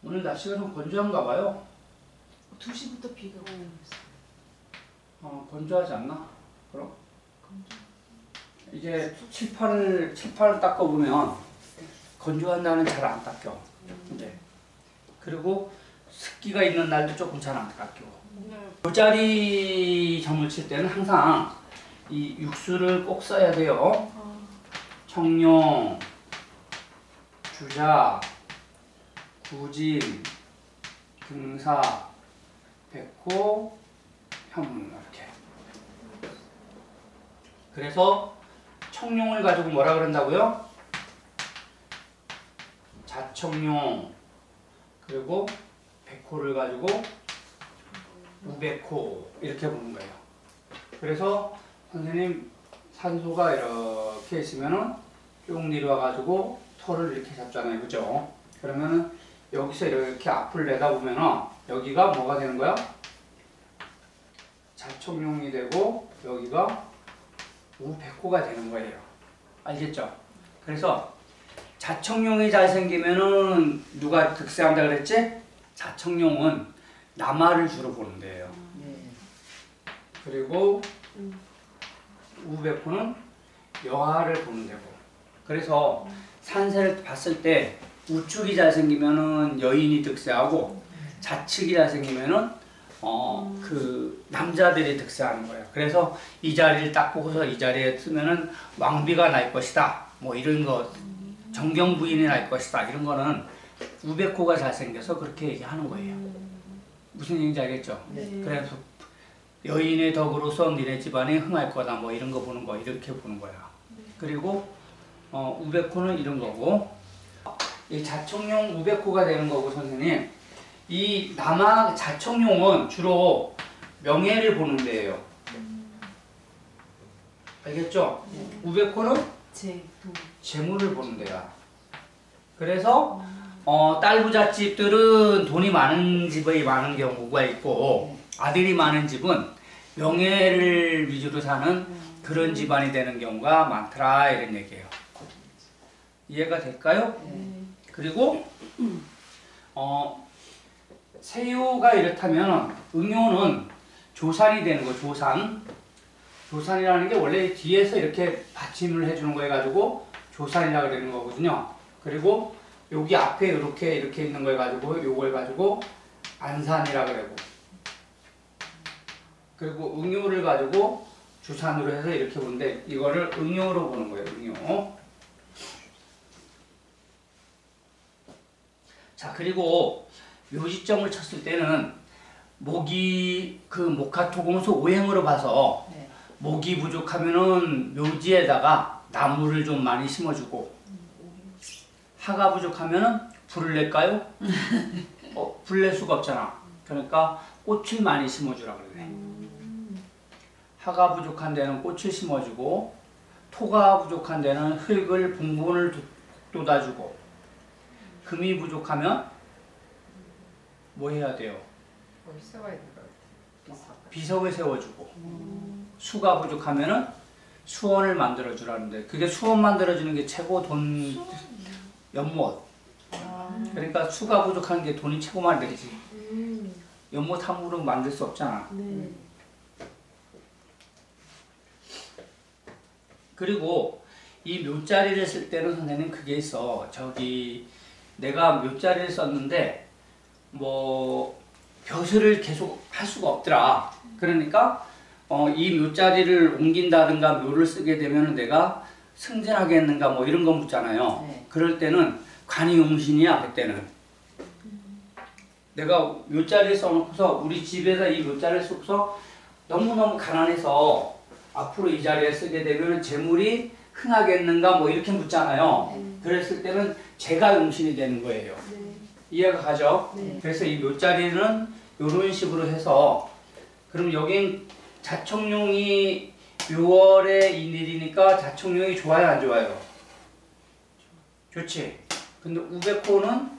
오늘 날씨가 좀 건조한가 봐요. 2시부터 비가 오고 있어요. 건조하지 않나? 그럼? 이제 7, 8을 닦아보면 건조한 날은 잘 안 닦여. 이제. 그리고 습기가 있는 날도 조금 잘 안 닦여. 돗자리 점을 칠 때는 항상 이 육수를 꼭 써야 돼요. 청룡, 주자, 구진, 등사, 백호, 현무 이렇게. 그래서 청룡을 가지고 뭐라 그런다고요? 자청룡. 그리고 백호를 가지고 우백호 이렇게 보는 거예요. 그래서 선생님 산소가 이렇게 있으면은 쭉 내려와 가지고 털을 이렇게 잡잖아요. 그죠? 그러면은 여기서 이렇게 앞을 내다보면은 여기가 뭐가 되는 거야? 자청룡이 되고 여기가 우백호가 되는 거예요. 알겠죠? 그래서 자청룡이 잘생기면은 누가 득세한다 그랬지? 자청룡은 남하를 주로 보는 데예요. 그리고 우백호는 여하를 보는 데고. 그래서 산세를 봤을 때 우측이 잘생기면은 여인이 득세하고 좌측이 잘생기면은 그 남자들이 득세하는 거예요. 그래서 이 자리를 딱 보고서 이 자리에 쓰면은 왕비가 날 것이다. 뭐 이런 거 정경 부인이 날 것이다. 이런 거는 우백호가 잘생겨서 그렇게 얘기하는 거예요. 무슨 얘기인지 알겠죠? 네. 그래서 여인의 덕으로서 니네 집안이 흥할 거다. 뭐 이런 거 보는 거 이렇게 보는 거야. 그리고 우백호는 이런 거고. 이 자청룡 우백호가 되는 거고 선생님 이 남하 자청룡은 주로 명예를 보는 데예요. 알겠죠? 우백호는 재물을 보는 데야. 그래서 딸부잣집들은 돈이 많은 집이 많은 경우가 있고 아들이 많은 집은 명예를 위주로 사는 그런 집안이 되는 경우가 많더라 이런 얘기예요. 이해가 될까요? 그리고 세요가 이렇다면 응요는 조산이 되는 거. 조산이라는 게 원래 뒤에서 이렇게 받침을 해주는 거 해가지고 조산이라고 그러는 거거든요. 그리고 여기 앞에 이렇게 있는 거 해가지고 요걸 가지고 안산이라고 그러고. 그리고 응요를 가지고 주산으로 해서 이렇게 보는데 이거를 응요로 보는 거예요. 응요. 자, 그리고 묘지점을 쳤을 때는 목이 그 목화토공수 오행으로 봐서 목이 부족하면은 묘지에다가 나무를 좀 많이 심어주고 화가 부족하면은 불을 낼까요? 불 낼 수가 없잖아. 그러니까 꽃을 많이 심어주라 그러네. 화가 부족한 데는 꽃을 심어주고 토가 부족한 데는 흙을 분분을 돋아주고 금이 부족하면 뭐 해야 돼요? 비석을 세워주고 수가 부족하면은 수원을 만들어주라는데 그게 수원 만들어주는 게 최고 돈 연못. 그러니까 수가 부족한 게 돈이 최고 많이 들지. 연못 함부로 만들 수 없잖아. 그리고 이 묘자리를 쓸 때는 선생님 그게 있어. 저기 내가 묘자리를 썼는데 뭐 벼슬을 계속 할 수가 없더라. 그러니까 이 묘자리를 옮긴다든가 묘를 쓰게 되면 내가 승진하겠는가 뭐 이런 거 묻잖아요. 그럴 때는 관이용신이야. 그때는 내가 묘자리를 써놓고서 우리 집에서 이 묘자리를 써서 너무너무 가난해서 앞으로 이 자리에 쓰게 되면 재물이 흥하겠는가 뭐 이렇게 묻잖아요. 그랬을 때는 제가 용신이 되는 거예요. 네. 이해가 가죠? 네. 그래서 이 묘자리는 이런 식으로 해서 그럼 여긴 자청룡이 묘월의 인일이니까 자청룡이 좋아요 안 좋아요? 좋지. 근데 우백호는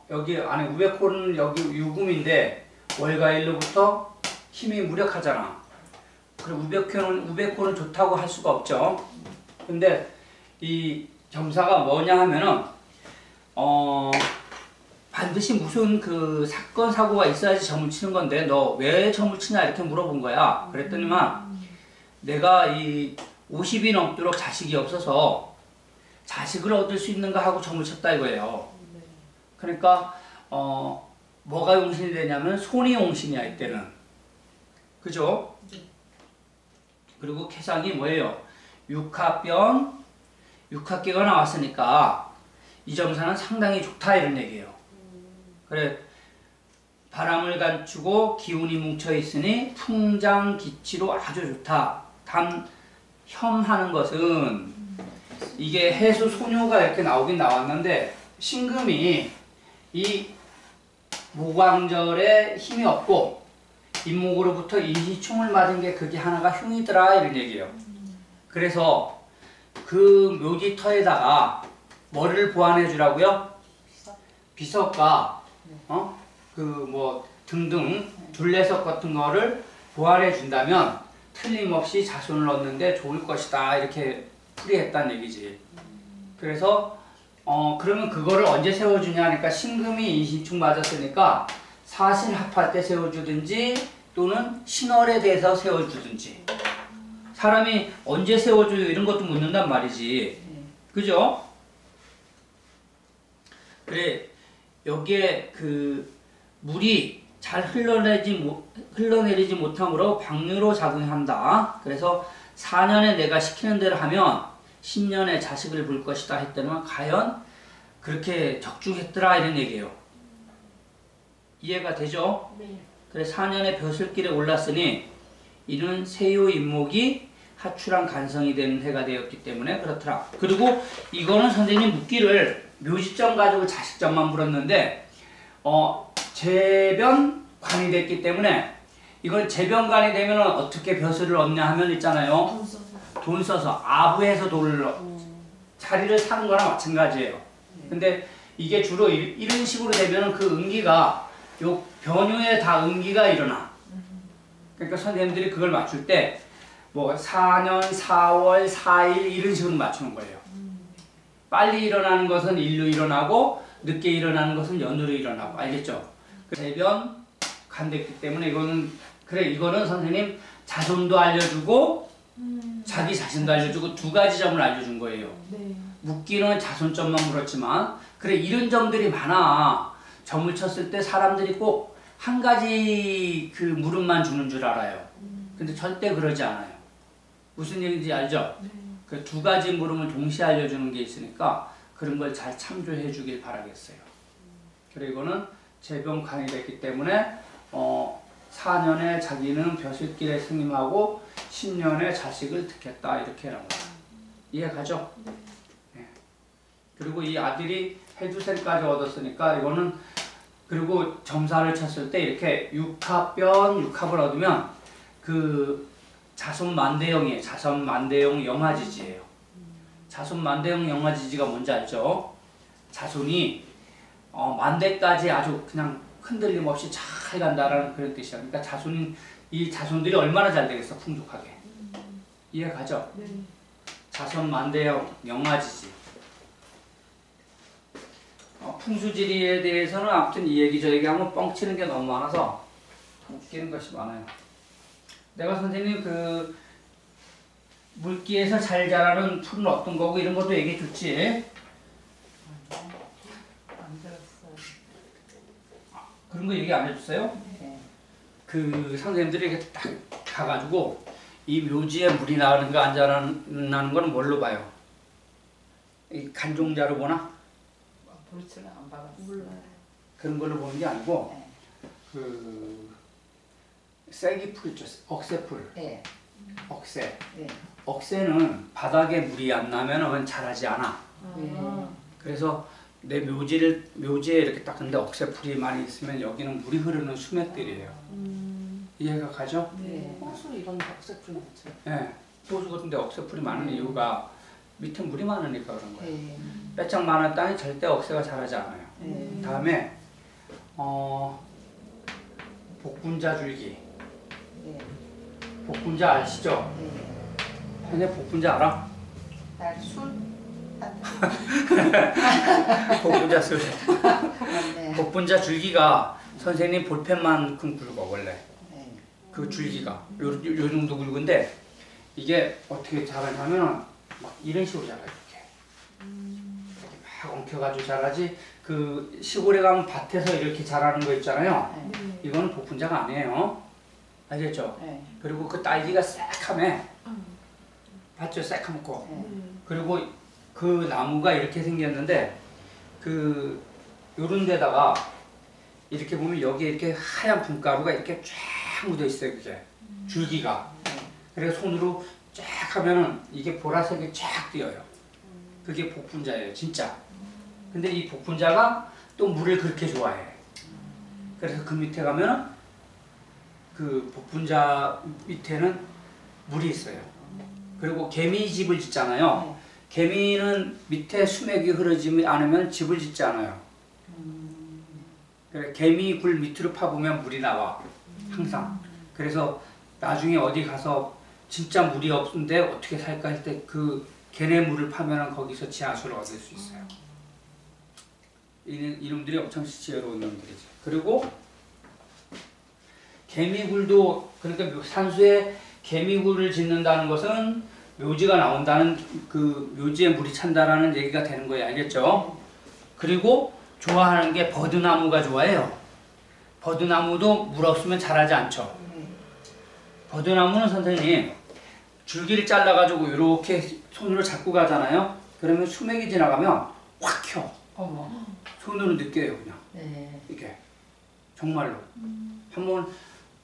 여기 안에 우백호는 여기 유금인데 월가일로부터 힘이 무력하잖아. 그리고 우백호는 좋다고 할 수가 없죠. 근데 이 점사가 뭐냐 하면은 반드시 무슨 그 사건 사고가 있어야지 점을 치는 건데 너 왜 점을 치냐 이렇게 물어본 거야. 그랬더니만 내가 이 50이 넘도록 자식이 없어서 자식을 얻을 수 있는가 하고 점을 쳤다 이거예요. 그러니까 뭐가 용신이 되냐면 손이 용신이야 이때는. 그죠? 그리고 개상이 뭐예요? 육합변, 육합계가 나왔으니까 이 점사는 상당히 좋다 이런 얘기예요. 그래 바람을 감추고 기운이 뭉쳐 있으니 풍장기치로 아주 좋다. 단 혐하는 것은 이게 해수 소묘가 이렇게 나오긴 나왔는데 신금이 이 모광절에 힘이 없고 인목으로부터 인시충을 맞은 게 그게 하나가 흉이더라 이런 얘기예요. 그래서 그 묘지터에다가 뭐를 보완해 주라고요? 비석과 그 뭐 등등 둘레석 같은 거를 보완해 준다면 틀림없이 자손을 얻는데 좋을 것이다 이렇게 풀이했다는 얘기지. 그래서 그러면 그거를 언제 세워주냐 하니까 신금이 인신충 맞았으니까 사신합할 때 세워주든지 또는 신월에 대해서 세워주든지. 사람이 언제 세워줘요 이런 것도 묻는단 말이지. 그죠? 그래 여기에 그 물이 잘 흘러내리지 못함으로 방류로 작용한다. 그래서 4년에 내가 시키는 대로 하면 10년에 자식을 볼 것이다 했더니만 과연 그렇게 적중했더라 이런 얘기예요. 이해가 되죠? 네. 그래 4년에 벼슬길에 올랐으니 이는 세요 인목이 하출한 간성이 되는 해가 되었기 때문에 그렇더라. 그리고 이거는 선생님 묻기를 묘지점 가지고 자식점만 물었는데 재변관이 됐기 때문에 이건 재변관이 되면 어떻게 벼슬을 얻냐 하면 있잖아요. 돈 써서 아부에서 돈을 자리를 사는 거나 마찬가지예요. 근데 이게 주로 이런 식으로 되면 그 음기가 요 변유에 다 음기가 일어나. 그러니까 선생님들이 그걸 맞출 때 뭐 4년, 4월, 4일 이런 식으로 맞추는 거예요. 빨리 일어나는 것은 일로 일어나고 늦게 일어나는 것은 연으로 일어나고. 알겠죠? 대변 간됐기 때문에 이거는 선생님 자손도 알려주고 자기 자신도 알려주고 두 가지 점을 알려준 거예요. 네. 묻기는 자손점만 물었지만 그래 이런 점들이 많아. 점을 쳤을 때 사람들이 꼭 한 가지 그 물음만 주는 줄 알아요. 근데 절대 그러지 않아요. 무슨 얘기인지 알죠? 네. 그 두 가지 물음을 동시에 알려주는 게 있으니까 그런 걸 잘 참조해 주길 바라겠어요. 그래 이거는 재변관이 됐기 때문에 4년에 자기는 벼슬길에 승임하고 10년에 자식을 득했다 이렇게 하는 거예요. 이해 가죠? 네. 그리고 이 아들이 해주생까지 얻었으니까 이거는 그리고 점사를 쳤을 때 이렇게 육합을 얻으면 그 자손만대형이에요. 자손만대형 영화지지예요. 자손만대형 영화지지가 뭔지 알죠? 자손이 만대까지 아주 그냥 흔들림 없이 잘 간다라는 그런 뜻이야. 그러니까 이 자손들이 얼마나 잘 되겠어, 풍족하게. 이해 가죠? 네. 자손만대형 영화지지. 풍수지리에 대해서는 아무튼 이 얘기 저 얘기 하면 뻥치는 게 너무 많아서 웃기는 것이 많아요. 내가 선생님 그 물기에서 잘 자라는 풀은 어떤 거고 이런 것도 얘기해 줬지. 안 들었어요. 그런 거 얘기 안 해줬어요? 네. 그 선생님들이 이렇게 딱 가가지고 이 묘지에 물이 나오는가 안 자라는 거는 뭘로 봐요? 이 간종자로 보나? 볼줄은 안 봐봤어요. 몰라요. 그런 걸로 보는 게 아니고 네. 그 쐐기풀 있죠. 억새풀. 네. 억새. 네. 억새는 바닥에 물이 안 나면은 자라지 않아. 네. 그래서 내 묘지에 이렇게 딱 근데 억새풀이 많이 있으면 여기는 물이 흐르는 수맥들이에요. 이해가 가죠? 네. 호수 이런 백색풀 많죠. 예. 호수 같은데 억새풀이 많은 이유가 밑에 물이 많으니까 그런 거예요. 네. 빼짝 많은 땅이 절대 억새가 자라지 않아요. 네. 다음에 복분자 줄기. 네. 복분자 아시죠? 네. 선생님 복분자 알아? 날술? 복분자 술. 네. 복분자 줄기가 선생님 볼펜만큼 굵어 원래. 네. 그 줄기가 요 정도 굵은데 이게 어떻게 자라냐면은 막 이런 식으로 자라요. 이렇게 막 엉켜가지고 자라지. 그 시골에 가면 밭에서 이렇게 자라는 거 있잖아요. 네. 이거는 복분자가 아니에요. 알겠죠? 네. 그리고 그 딸기가 새카매. 봤죠? 새카맣고. 네. 그리고 그 나무가 이렇게 생겼는데 그 요런 데다가 이렇게 보면 여기에 이렇게 하얀 분가루가 이렇게 쫙 묻어 있어요. 그게 줄기가. 그래서 손으로 쫙 하면은 이게 보라색이 쫙 띄어요. 그게 복분자예요, 진짜. 근데 이 복분자가 또 물을 그렇게 좋아해. 그래서 그 밑에 가면은 그 복분자 밑에는 물이 있어요. 그리고 개미집을 짓잖아요. 개미는 밑에 수맥이 흐르지 않으면 집을 짓지 않아요. 그래, 개미 굴 밑으로 파보면 물이 나와. 항상. 그래서 나중에 어디 가서 진짜 물이 없는데 어떻게 살까 할 때 그 걔네 물을 파면은 거기서 지하수를 얻을 수 있어요. 이놈들이 엄청 지혜로운 놈들이지. 그리고 개미굴도, 그러니까 산수에 개미굴을 짓는다는 것은 묘지가 나온다는, 그 묘지에 물이 찬다라는 얘기가 되는 거예요. 알겠죠? 그리고 좋아하는 게 버드나무가 좋아해요. 버드나무도 물 없으면 자라지 않죠. 버드나무는 선생님 줄기를 잘라가지고 이렇게 손으로 잡고 가잖아요. 그러면 수맥이 지나가면 확 켜. 어머. 손으로 느껴요, 그냥. 네. 이게 정말로. 한번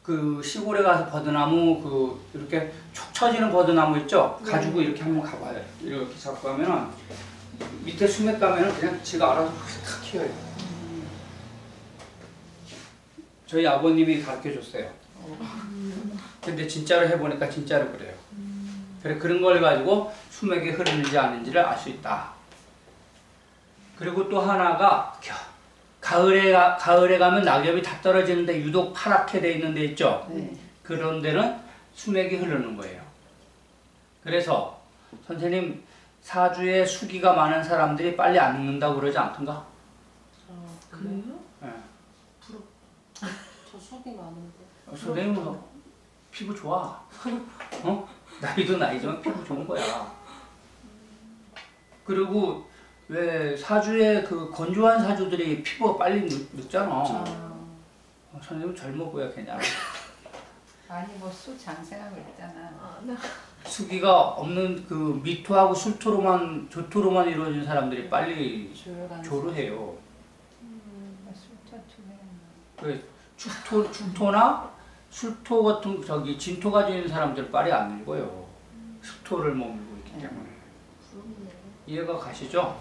그 시골에 가서 버드나무 그 이렇게 촉 처지는 버드나무 있죠? 가지고 이렇게 한번 가봐요. 이렇게 잡고 가면은 밑에 수맥 가면은 그냥 지가 알아서 탁 키워요. 저희 아버님이 가르쳐 줬어요. 근데 진짜로 해보니까 진짜로 그래요. 그래, 그런 걸 가지고 수맥이 흐르는지 아닌지를 알 수 있다. 그리고 또 하나가 가을에 가면 낙엽이 다 떨어지는데 유독 파랗게 돼 있는 데 있죠? 네. 그런 데는 수맥이 흐르는 거예요. 그래서 선생님 사주에 수기가 많은 사람들이 빨리 안 늙는다고 그러지 않던가? 그래요? 네. 저 속이 많은데. 선생님은 피부 좋아. 어? 나이도 나이지만 피부 좋은 거야. 그리고 왜 사주에 그 건조한 사주들이 피부가 빨리 늙잖아. 선생님 젊어 보여 그냥. 아니 뭐 수 장생하고 있잖아. 수기가 없는 그 미토하고 술토로만 조토로만 이루어진 사람들이 빨리 조르해요. 그 축토나 술토 같은 저기 진토 가지고 있는 사람들 빨리 안 늙어요. 습토를 머물고 있기 때문에. 이해가 가시죠?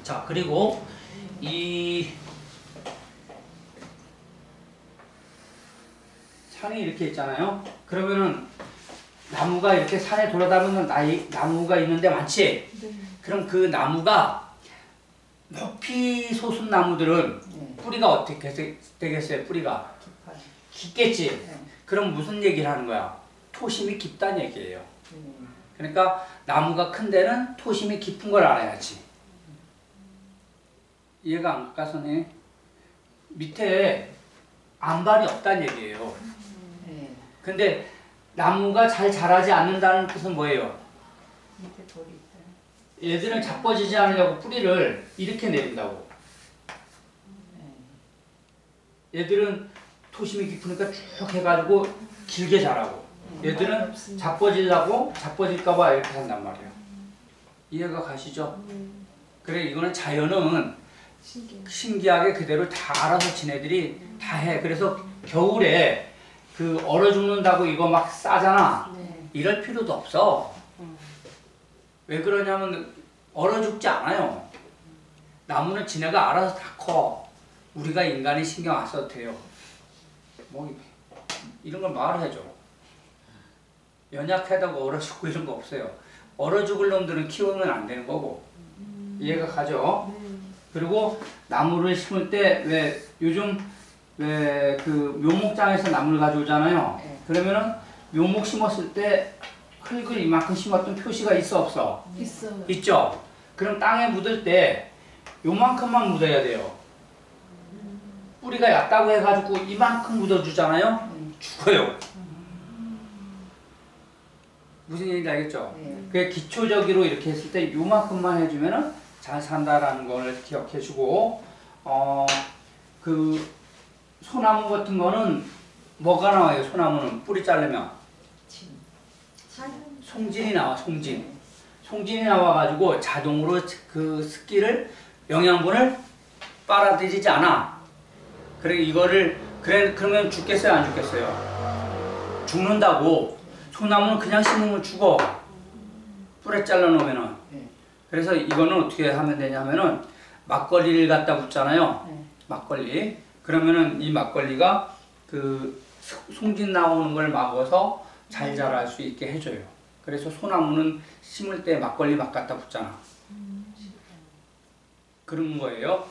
자, 그리고 이 산이 이렇게 있잖아요. 그러면은 나무가 이렇게 산에 돌아다니면 나무가 있는데 많지? 네. 그럼 그 나무가 높이 솟은 나무들은 뿌리가 어떻게 되겠어요? 뿌리가 깊겠지? 네. 그럼 무슨 얘기를 하는 거야? 토심이 깊다는 얘기예요. 그러니까 나무가 큰 데는 토심이 깊은 걸 알아야지. 이해가 안 가, 선생님? 밑에 암발이 없다는 얘기예요. 근데 나무가 잘 자라지 않는다는 뜻은 뭐예요? 밑에 돌이 있다. 얘들은 자빠지지 않으려고 뿌리를 이렇게 내린다고. 얘들은 토심이 깊으니까 쭉 해가지고 길게 자라고. 얘들은 자빠질까봐 이렇게 한단 말이에요. 이해가 가시죠? 그래, 이거는 자연은 신기하게 그대로 다 알아서 지네들이 다 해. 그래서 겨울에 그 얼어 죽는다고 이거 막 싸잖아. 이럴 필요도 없어. 왜 그러냐면 얼어 죽지 않아요. 나무는 지네가 알아서 다 커. 우리가 인간이 신경 안 써도 돼요. 뭐 이런 걸 말해줘. 연약하다고 얼어 죽고 이런 거 없어요. 얼어 죽을 놈들은 키우면 안 되는 거고. 이해가 가죠? 그리고 나무를 심을 때 왜 요즘 왜 그 묘목장에서 나무를 가져오잖아요. 네. 그러면은 묘목 심었을 때 흙을 이만큼 심었던 표시가 있어 없어? 있어요. 있죠? 그럼 땅에 묻을 때 요만큼만 묻어야 돼요. 뿌리가 얕다고 해가지고 이만큼 묻어주잖아요? 죽어요. 무슨 얘기인지 알겠죠? 네. 그 기초적으로 이렇게 했을 때 요만큼만 해주면은 잘 산다라는 걸 기억해주고, 그 소나무 같은 거는 뭐가 나와요? 소나무는 뿌리 자르면 송진이 나와. 송진이 나와가지고 자동으로 그 습기를 영양분을 빨아들이지 않아. 그래 이거를 그러면 죽겠어요? 안 죽겠어요? 죽는다고. 소나무는 그냥 심으면 죽어. 뿌리 잘라 놓으면은. 네. 그래서 이거는 어떻게 하면 되냐면은 막걸리를 갖다 붓잖아요. 네. 막걸리. 그러면은 이 막걸리가 그 송진 나오는 걸 막아서 잘 자랄 수 있게 해줘요. 그래서 소나무는 심을 때 막걸리 막 갖다 붓잖아. 그런 거예요.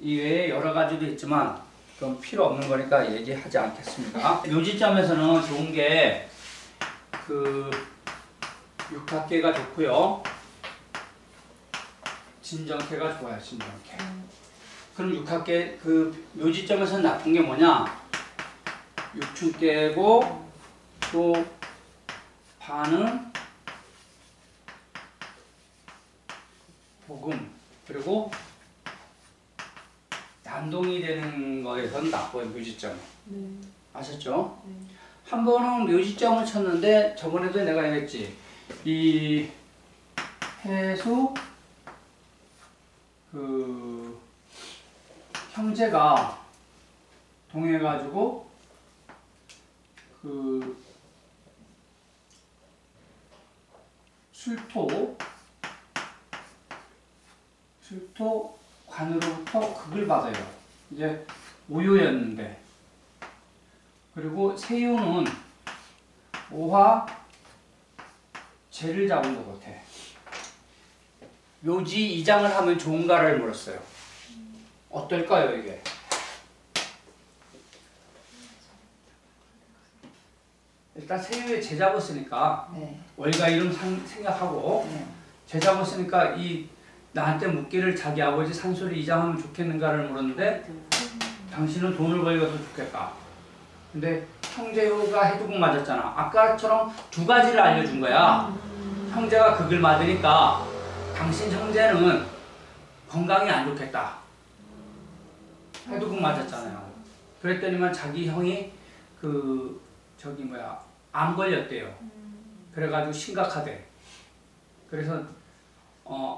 이외에 여러 가지도 있지만 그건 필요 없는 거니까 얘기하지 않겠습니다. 묘지점에서는 좋은 게 그 육합계가 좋고요. 진정계가 좋아요. 진정계. 그럼 육합계 그 묘지점에서 나쁜 게 뭐냐? 육춘계고 또 반은 복음 그리고 난동이 되는 거에선 나빠요. 묘지점. 네. 아셨죠? 네. 한 번은 묘지점을 쳤는데 저번에도 내가 얘기했지. 이 해수 그 형제가 동해가지고 그 술토 관으로부터 극을 받아요. 이제 오요였는데. 그리고 세유는 오화 죄를 잡은 것 같아. 묘지 이장을 하면 좋은가를 물었어요. 어떨까요 이게? 일단 세유에 죄 잡았으니까 네. 월가 이름 생각하고 네. 죄 잡았으니까 이 나한테 묻기를 자기 아버지 산소를 이장하면 좋겠는가를 물었는데 당신은 돈을 벌어서 좋겠다. 근데 형제가 해두국 맞았잖아. 아까처럼 두 가지를 알려준 거야. 형제가 극을 맞으니까 당신 형제는 건강이 안 좋겠다. 해두국 맞았잖아요. 그랬더니만 자기 형이 그 저기 뭐야 암 걸렸대요. 그래가지고 심각하대. 그래서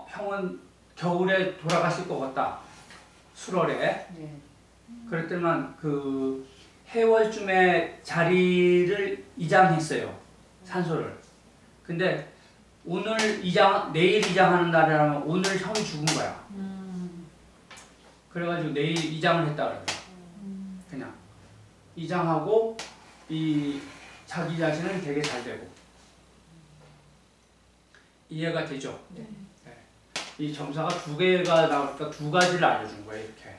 형은 겨울에 돌아가실 것 같다. 수월에. 네. 그랬더니만 그 해월쯤에 자리를 이장했어요. 산소를. 근데 오늘 내일 이장하는 날이라면 오늘 형이 죽은 거야. 그래가지고 내일 이장을 했다 그래요. 그냥 이장하고 이 자기 자신은 되게 잘 되고. 이해가 되죠? 네. 이 점사가 두 개가 나오니까 두 가지를 알려준 거예요. 이렇게.